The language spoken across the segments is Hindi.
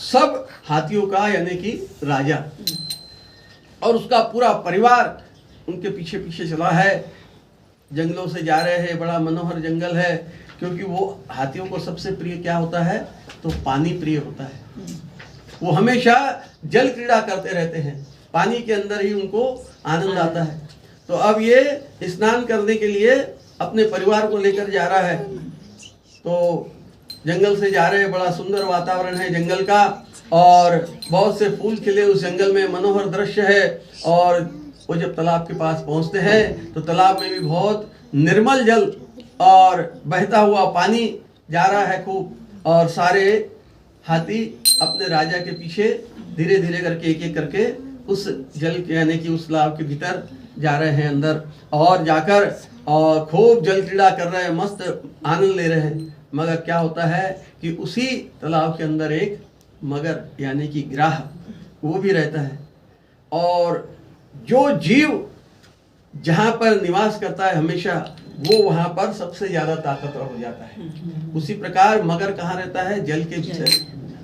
सब हाथियों का यानी कि राजा और उसका पूरा परिवार उनके पीछे पीछे चला है। जंगलों से जा रहे हैं, बड़ा मनोहर जंगल है, क्योंकि वो हाथियों को सबसे प्रिय क्या होता है, तो पानी प्रिय होता है। वो हमेशा जल क्रीड़ा करते रहते हैं, पानी के अंदर ही उनको आनंद आता है। तो अब ये स्नान करने के लिए अपने परिवार को लेकर जा रहा है। तो जंगल से जा रहे हैं, बड़ा सुंदर वातावरण है जंगल का और बहुत से फूल खिले उस जंगल में, मनोहर दृश्य है। और वो जब तालाब के पास पहुंचते हैं तो तालाब में भी बहुत निर्मल जल और बहता हुआ पानी जा रहा है खूब, और सारे हाथी अपने राजा के पीछे धीरे धीरे करके एक एक करके उस जल के यानी कि उस तालाब के भीतर जा रहे हैं अंदर, और जाकर और खूब जल क्रीड़ा कर रहे हैं, मस्त आनंद ले रहे हैं। मगर क्या होता है कि उसी तालाब के अंदर एक मगर यानी कि ग्राह वो भी रहता है, और जो जीव जहाँ पर निवास करता है हमेशा वो वहाँ पर सबसे ज्यादा ताकतवर हो जाता है। उसी प्रकार मगर कहाँ रहता है, जल के भीतर,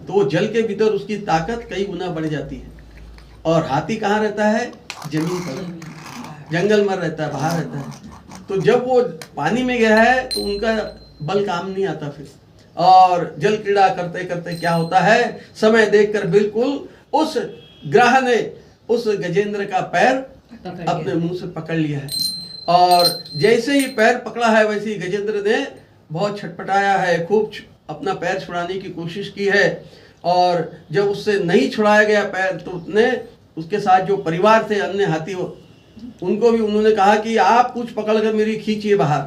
तो वो जल के भीतर उसकी ताकत कई गुना बढ़ जाती है। और हाथी कहाँ रहता है, जमीन पर, जंगल में रहता है, बाहर रहता है। तो जब वो पानी में गया है तो उनका बल काम नहीं आता फिर, और जल क्रीड़ा करते करते क्या होता है, समय देखकर बिल्कुल उस ग्राह ने उस गजेंद्र का पैर अपने मुंह से पकड़ लिया है। और जैसे ही पैर पकड़ा है वैसे ही गजेंद्र ने बहुत छटपटाया है, खूब अपना पैर छुड़ाने की कोशिश की है। और जब उससे नहीं छुड़ाया गया पैर तो उसने उसके साथ जो परिवार थे अन्य हाथी उनको भी उन्होंने कहा कि आप पूंछ पकड़कर मेरी खींचिए बाहर।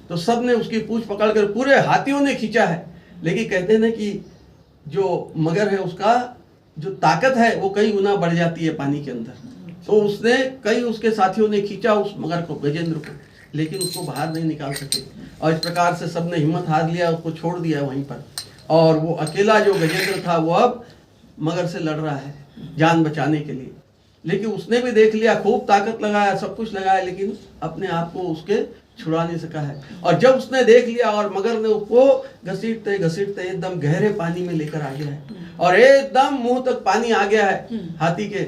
तो सब ने उसकी पूंछ पकड़कर, पूरे हाथियों ने खींचा है। लेकिन कहते हैं कि जो मगर है उसका जो ताकत है वो कई गुना बढ़ जाती है पानी के अंदर। तो उसने कई उसके साथियों ने खींचा उस मगर को, गजेंद्र को, लेकिन उसको बाहर नहीं निकाल सके। और इस प्रकार से सबने हिम्मत हार लिया, उसको छोड़ दिया वहीं पर। और वो अकेला जो गजेंद्र था वो अब मगर से लड़ रहा है जान बचाने के लिए। लेकिन उसने भी देख लिया, खूब ताकत लगाया, सब कुछ लगाया, लेकिन अपने आप को उसके छुड़ा नहीं सका है। और जब उसने देख लिया और मगर ने उसको घसीटते घसीटते एकदम गहरे पानी में लेकर आ गया है, और एकदम मुंह तक पानी आ गया है हाथी के।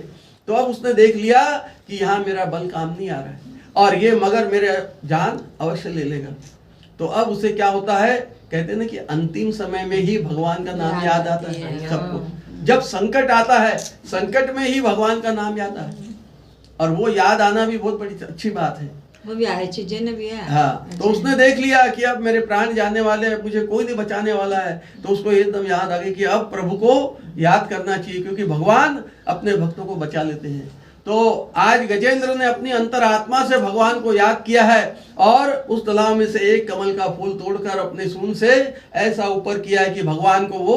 तो अब उसने देख लिया कि यहाँ मेरा बल काम नहीं आ रहा है और ये मगर मेरे जान अवश्य ले लेगा। तो अब उसे क्या होता है, कहते हैं ना कि अंतिम समय में ही भगवान का नाम याद आता है सबको। जब संकट आता है, संकट में ही भगवान का नाम याद आता है, और वो याद आना भी बहुत बड़ी अच्छी बात है। वो भी आए चीजें ने भी है। हाँ, तो उसने देख लिया कि अब मेरे प्राण जाने वाले हैं, मुझे कोई नहीं बचाने वाला है। तो उसको एकदम याद आ गई कि अब प्रभु को याद करना चाहिए, क्योंकि भगवान अपने भक्तों को बचा लेते हैं। तो आज गजेंद्र ने अपनी अंतरात्मा से भगवान को याद किया है और उस तालाब में से एक कमल का फूल तोड़कर अपने सूंड से ऐसा ऊपर किया है कि भगवान को वो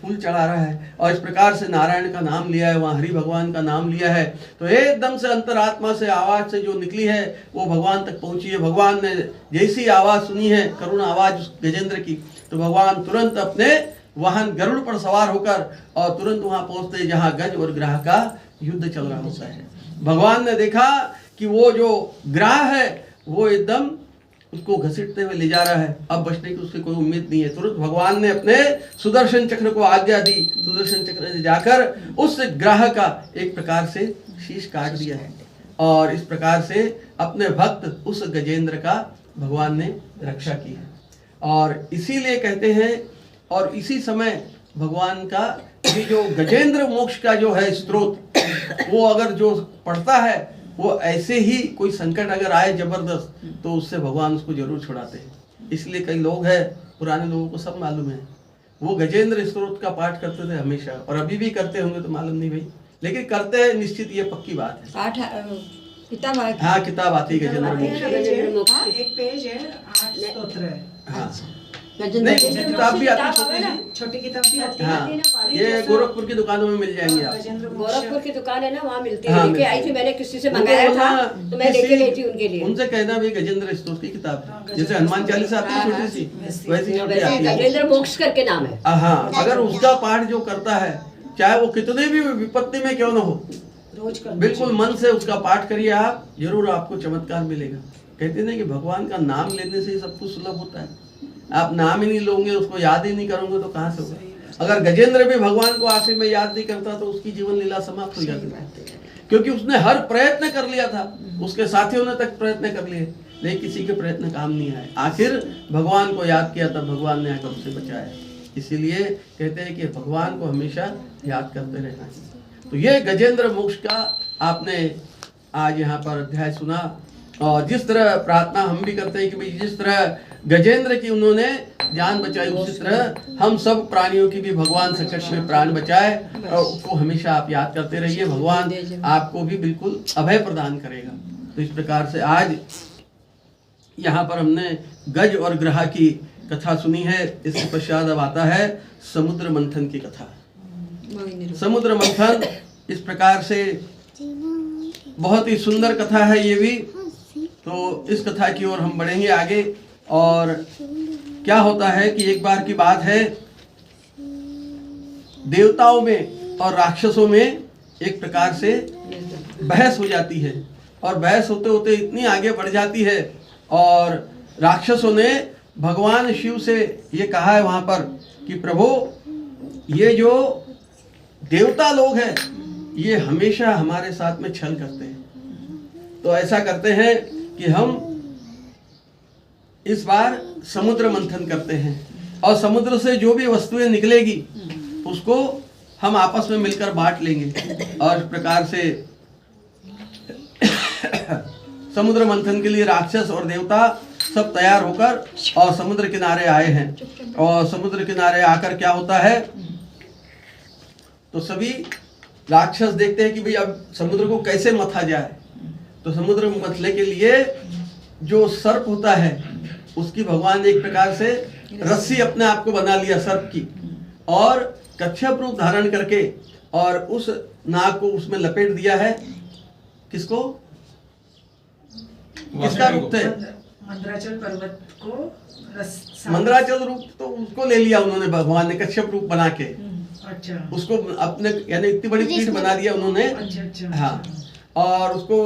फूल चढ़ा रहा है। और इस प्रकार से नारायण का नाम लिया है, वहाँ हरि भगवान का नाम लिया है। तो एकदम से अंतरात्मा से आवाज से जो निकली है वो भगवान तक पहुंची है। भगवान ने जैसी आवाज सुनी है, करुण आवाज गजेंद्र की, तो भगवान तुरंत अपने वाहन गरुड़ पर सवार होकर और तुरंत वहां पहुंचते जहां गज और ग्राह का युद्ध चल रहा होता है। भगवान ने देखा कि वो जो ग्राह है वो एकदम उसको घसीटते हुए ले जा रहा है, अब बचने की उसकी कोई उम्मीद नहीं है। तुरंत भगवान ने अपने सुदर्शन चक्र को आज्ञा दी, सुदर्शन चक्र से जाकर उस ग्राह का एक प्रकार से शीश काट दिया है। और इस प्रकार से अपने भक्त उस गजेंद्र का भगवान ने रक्षा की है। और इसीलिए कहते हैं, और इसी समय भगवान का ये जो गजेंद्र मोक्ष का जो है स्रोत, वो अगर जो पढ़ता है वो ऐसे ही कोई संकट अगर आए जबरदस्त तो उससे भगवान उसको जरूर छुड़ाते हैं। इसलिए कई लोग हैं, पुराने लोगों को सब मालूम है, वो गजेंद्र स्रोत का पाठ करते थे हमेशा, और अभी भी करते होंगे तो मालूम नहीं भाई, लेकिन करते हैं निश्चित, ये पक्की बात है। पाठ किताब है। हाँ, किताब आती है गजेंद्र मोक्ष, एक पेज है, 8 स्तोत्र है। हाँ नहीं, किताब भी आती है, छोटी किताब भी आती है। हाँ, ये गोरखपुर की दुकानों में मिल जाएंगे आप। गोरखपुर की दुकान है ना, वहाँ मिलती है। लेके आई थी मैंने, किसी से मंगाया था तो मैं लेके गई थी उनके लिए। उनसे कहना भी गजेंद्र स्तोत्र की किताब, जैसे हनुमान चालीसा आती है छोटी सी, वैसी छोटी आती है, गजेंद्र मोक्ष करके नाम है। हाँ, अगर उसका पाठ जो करता है, चाहे वो कितने भी विपत्ति में क्यों न हो, बिल्कुल मन से उसका पाठ करिए आप, जरूर आपको चमत्कार मिलेगा। कहते हैं कि भगवान का नाम लेने से ही सब कुछ सुलभ होता है। आप नाम ही नहीं लोगे, उसको याद ही नहीं करोगे तो कहाँ से होगा। अगर गजेंद्र भी भगवान को आखिर में याद नहीं करता तो उसकी जीवन लीला समाप्त हो जाती, क्योंकि उसने हर प्रयत्न कर लिया था, उसके साथियों ने तक प्रयत्न कर लिए, लेकिन किसी के प्रयत्न काम नहीं आए। आखिर भगवान को याद किया तब भगवान ने आकर उसे बचाया। इसीलिए कहते हैं कि भगवान को हमेशा याद करते रहना चाहिए। तो ये गजेंद्र मोक्ष का आपने आज यहाँ पर अध्याय सुना, और जिस तरह प्रार्थना हम भी करते हैं कि भाई जिस तरह गजेंद्र की उन्होंने जान बचाई, उसी तरह हम सब प्राणियों की भी भगवान संकट में प्राण बचाए, और उसको हमेशा आप याद करते रहिए। भगवान आपको भी बिल्कुल अभय प्रदान करेगा। तो इस प्रकार से आज यहाँ पर हमने गज और ग्रह की कथा सुनी है। इसके पश्चात अब आता है समुद्र मंथन की कथा। समुद्र मंथन इस प्रकार से बहुत ही सुंदर कथा है ये भी। तो इस कथा की ओर हम बढ़ेंगे आगे। और क्या होता है कि एक बार की बात है, देवताओं में और राक्षसों में एक प्रकार से बहस हो जाती है, और बहस होते होते इतनी आगे बढ़ जाती है, और राक्षसों ने भगवान शिव से ये कहा है वहां पर कि प्रभु, ये जो देवता लोग हैं ये हमेशा हमारे साथ में छल करते हैं। तो ऐसा करते हैं कि हम इस बार समुद्र मंथन करते हैं, और समुद्र से जो भी वस्तुएं निकलेगी उसको हम आपस में मिलकर बांट लेंगे। और इस प्रकार से समुद्र मंथन के लिए राक्षस और देवता सब तैयार होकर और समुद्र किनारे आए हैं। और समुद्र किनारे आकर क्या होता है, तो सभी राक्षस देखते हैं कि भाई अब समुद्र को कैसे मथा जाए। तो समुद्र मथले के लिए जो सर्प होता है उसकी भगवान ने एक प्रकार से रस्सी अपने आप को बना लिया सर्प की, और कच्छप रूप धारण करके और उस नाग को उसमें लपेट दिया है। किसको, किसका रूप थे? मंदराचल पर्वत को मंदराचल रूप तो उसको ले लिया उन्होंने, भगवान ने कच्छप रूप बना के अच्छा उसको अपने यानी इतनी बड़ी पीठ बना दिया उन्होंने। अच्छा हाँ, और उसको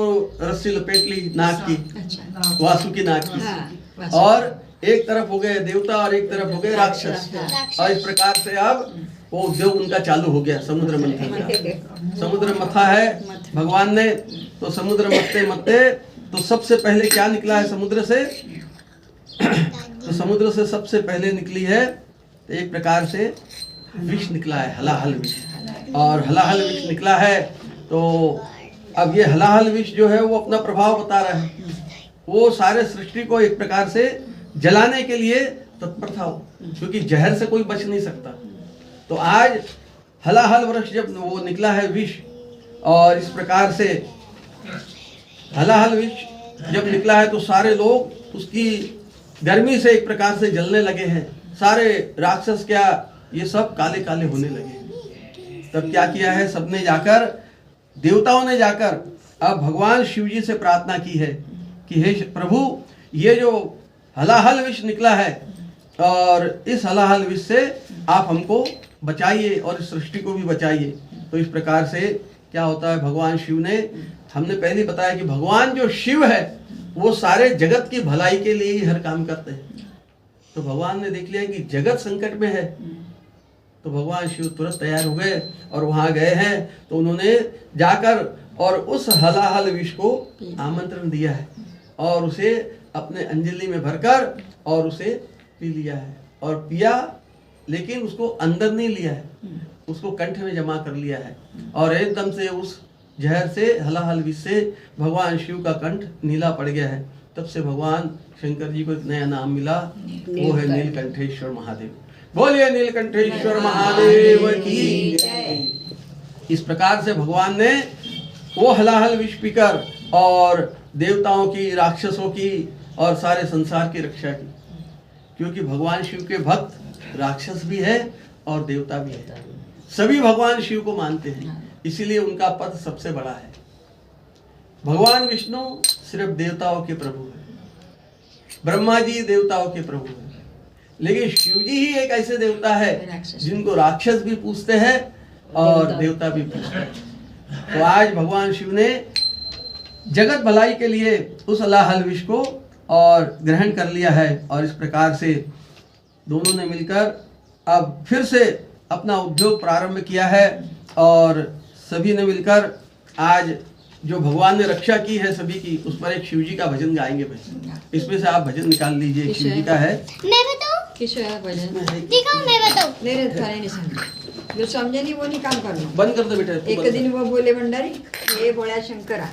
रस्सी लपेट ली नाग की, वासुकी नाग की। और एक तरफ हो गए देवता और एक तरफ हो गए राक्षस। और इस प्रकार से अब वो उद्योग उनका चालू हो गया समुद्र मंथन। समुद्र मथा है भगवान ने। तो समुद्र मथते मथते तो सबसे पहले क्या निकला है समुद्र से? तो समुद्र से सबसे पहले निकली है एक प्रकार से विष निकला है, हलाहल विष। और हलाहल विष निकला है तो अब ये हलाहल विष जो है वो अपना प्रभाव बता रहा है। वो सारे सृष्टि को एक प्रकार से जलाने के लिए तत्पर था, क्योंकि जहर से कोई बच नहीं सकता। तो आज हलाहल वृक्ष जब वो निकला है विष, और इस प्रकार से हलाहल विष जब निकला है तो सारे लोग उसकी गर्मी से एक प्रकार से जलने लगे हैं। सारे राक्षस क्या ये सब काले काले होने लगे। तब क्या किया है, सबने जाकर, देवताओं ने जाकर अब भगवान शिव जी से प्रार्थना की है कि हे प्रभु, ये जो हलाहल विष निकला है और इस हलाहल विष से आप हमको बचाइए और इस सृष्टि को भी बचाइए। तो इस प्रकार से क्या होता है, भगवान शिव ने, हमने पहले बताया कि भगवान जो शिव है वो सारे जगत की भलाई के लिए ही हर काम करते हैं। तो भगवान ने देख लिया कि जगत संकट में है, तो भगवान शिव तुरंत तैयार हो गए और वहां गए हैं। तो उन्होंने जाकर और उस हलाहल विष को आमंत्रण दिया है और उसे अपने अंजलि में भरकर और उसे पी लिया है। और पिया, लेकिन उसको अंदर नहीं लिया है, उसको कंठ में जमा कर लिया है। और एकदम से उस जहर से, हलाहल विष से भगवान शिव का कंठ नीला पड़ गया है। तब से भगवान शंकर जी को एक नया नाम मिला, वो है नीलकंठेश्वर महादेव। बोलिए नीलकंठेश्वर महादेव की। इस प्रकार से भगवान ने वो हलाहल विष पीकर और देवताओं की, राक्षसों की और सारे संसार की रक्षा की, क्योंकि भगवान शिव के भक्त राक्षस भी है और देवता भी है। सभी भगवान शिव को मानते हैं, इसीलिए उनका पद सबसे बड़ा है। भगवान विष्णु सिर्फ देवताओं के प्रभु है, ब्रह्मा जी देवताओं के प्रभु है, लेकिन शिव जी ही एक ऐसे देवता है जिनको राक्षस भी पूजते हैं और देवता भी पूजते हैं। तो आज भगवान शिव ने जगत भलाई के लिए उस हलाहल विष को और ग्रहण कर लिया है। और इस प्रकार से दोनों ने मिलकर अब फिर से अपना उद्योग प्रारंभ किया है और सभी ने मिलकर आज जो भगवान ने रक्षा की है सभी की, उस पर एक शिव जी का भजन गाएंगे भाई। इसमें से आप भजन निकाल लीजिए, एक शिव जी का है। मैं बताऊं? किस है भजन? दिखाओ, मैं बताऊं। मेरे थाने नहीं समझे, जो समझे नहीं वो नहीं काम करना। बंद कर दो बेटा, तू बंद एक कर। दिन वो बोले भंडारी, हे बोळ्या शंकरा